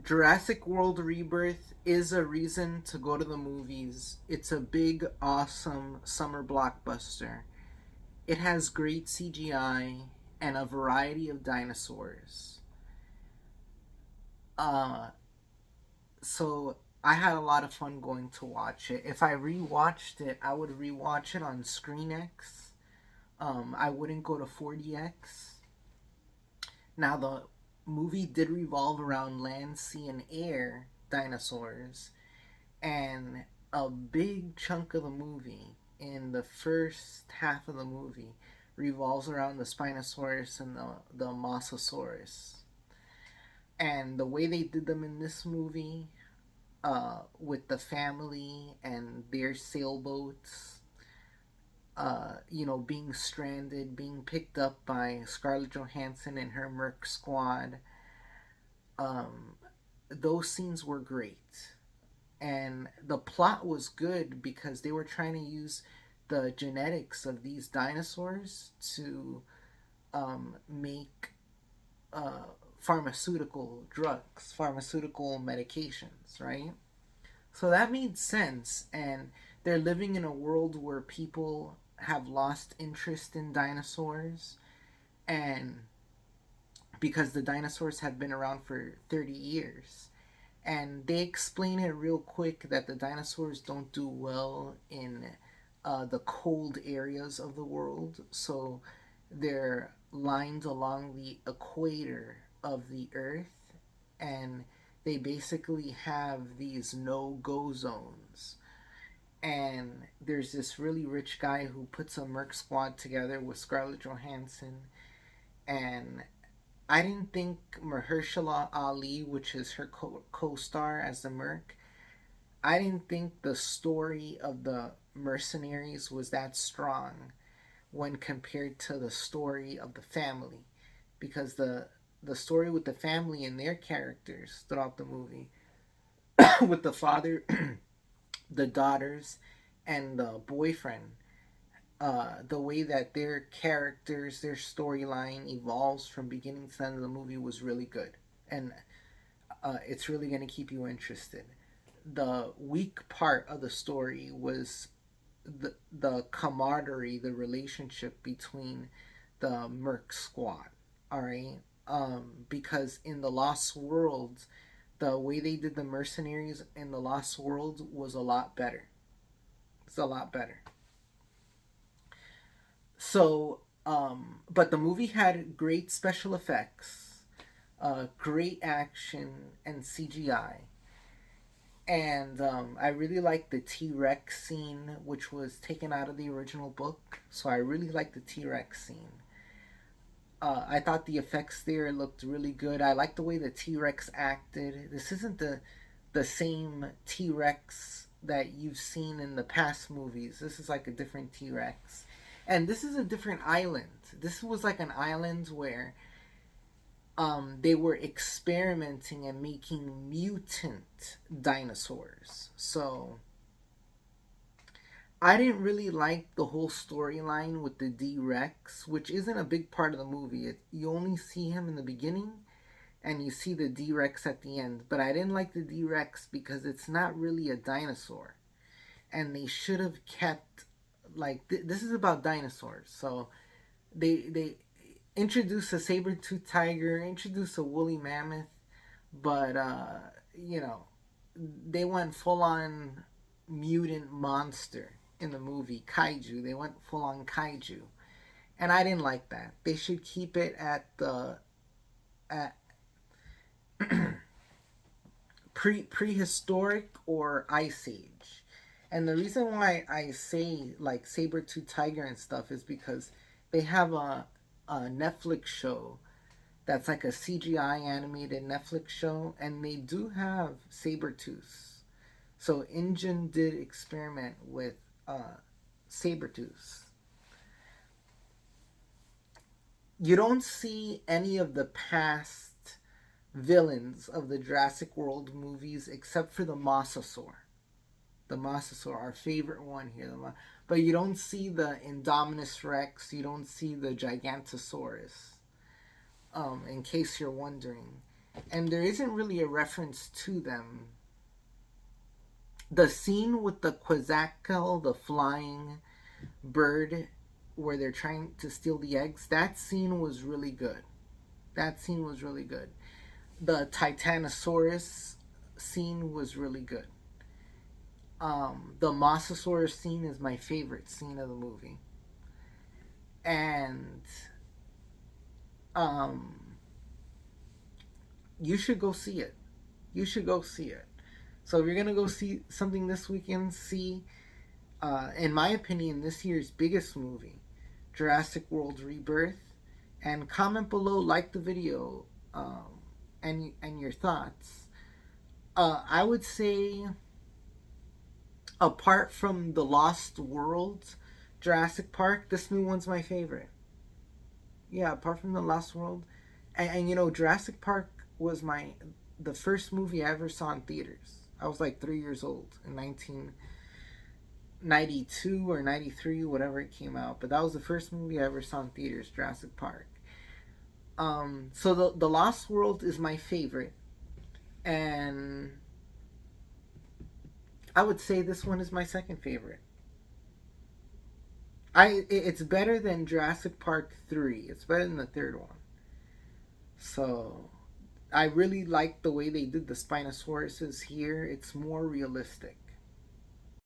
Jurassic World Rebirth is a reason to go to the movies. It's a big, awesome summer blockbuster. It has great CGI and a variety of dinosaurs. Uh, so I had a lot of fun going to watch it. If I rewatched it, I would rewatch it on Screen X. I wouldn't go to 4DX. Now the movie did revolve around land, sea, and air dinosaurs, and a big chunk of the movie in the first half of the movie revolves around the Spinosaurus and the Mosasaurus. And the way they did them in this movie, with the family and their sailboats, being stranded, being picked up by Scarlett Johansson and her Merc squad, um, those scenes were great. And the plot was good because they were trying to use the genetics of these dinosaurs to make uh, pharmaceutical drugs, pharmaceutical medications, right? So that made sense. And they're living in a world where people have lost interest in dinosaurs. And because the dinosaurs have been around for 30 years. And they explain it real quick that the dinosaurs don't do well in the cold areas of the world. So they're lined along the equator of the Earth, and they basically have these no go zones. And there's this really rich guy who puts a Merc squad together with Scarlett Johansson. And I didn't think Mahershala Ali, which is her co star as the Merc, I didn't think the story of the mercenaries was that strong when compared to the story of the family, because the story with the family and their characters throughout the movie, with the father, the daughters, and the boyfriend, the way that their characters, their storyline evolves from beginning to end of the movie was really good, and it's really going to keep you interested. The weak part of the story was the camaraderie, the relationship between the Merc squad. All right, because in the Lost World, the way they did the mercenaries in the Lost World was a lot better. It's a lot better. So, but the movie had great special effects, great action, and CGI. And I really liked the T Rex scene, which was taken out of the original book. So I really liked the T Rex scene. I thought the effects there looked really good. I like the way the T Rex acted. This isn't the same T Rex that you've seen in the past movies. This is like a different T Rex, and this is a different island. This was like an island where they were experimenting and making mutant dinosaurs. So I didn't really like the whole storyline with the D Rex, which isn't a big part of the movie. You only see him in the beginning and you see the D Rex at the end. But I didn't like the D Rex because it's not really a dinosaur. And they should have kept, like, this is about dinosaurs. So they introduce a saber-toothed tiger, introduce a woolly mammoth, but you know, they went full on mutant monster in the movie kaiju. They went full on kaiju, and I didn't like that. They should keep it at the at prehistoric or ice age. And the reason why I say like saber tooth tiger and stuff is because they have a Netflix show that's like a CGI animated Netflix show, and they do have saber tooths. So InGen did experiment with saber tooths. You don't see any of the past villains of the Jurassic World movies except for the Mosasaur. The Mosasaur, our favorite one here. But you don't see the Indominus Rex. You don't see the Gigantosaurus. In case you're wondering. and there isn't really a reference to them. The scene with the quetzalcoatl, the flying bird, where they're trying to steal the eggs, that scene was really good. That scene was really good. The Titanosaurus scene was really good. The Mosasaurus scene is my favorite scene of the movie, and um, you should go see it. You should go see it. So if you're gonna go see something this weekend, see, in my opinion, this year's biggest movie, Jurassic World Rebirth, and comment below, like the video, and your thoughts. I would say, apart from the Lost World, Jurassic Park, this new one's my favorite. Yeah, apart from the Lost World, and you know, Jurassic Park was the first movie I ever saw in theaters. I was like 3 years old in 1992 or 93, whatever it came out. But that was the first movie I ever saw in theaters, Jurassic Park. So the Lost World is my favorite, and I would say this one is my second favorite. It's better than Jurassic Park 3. It's better than the third one. So I really like the way they did the Spinosauruses here. It's more realistic.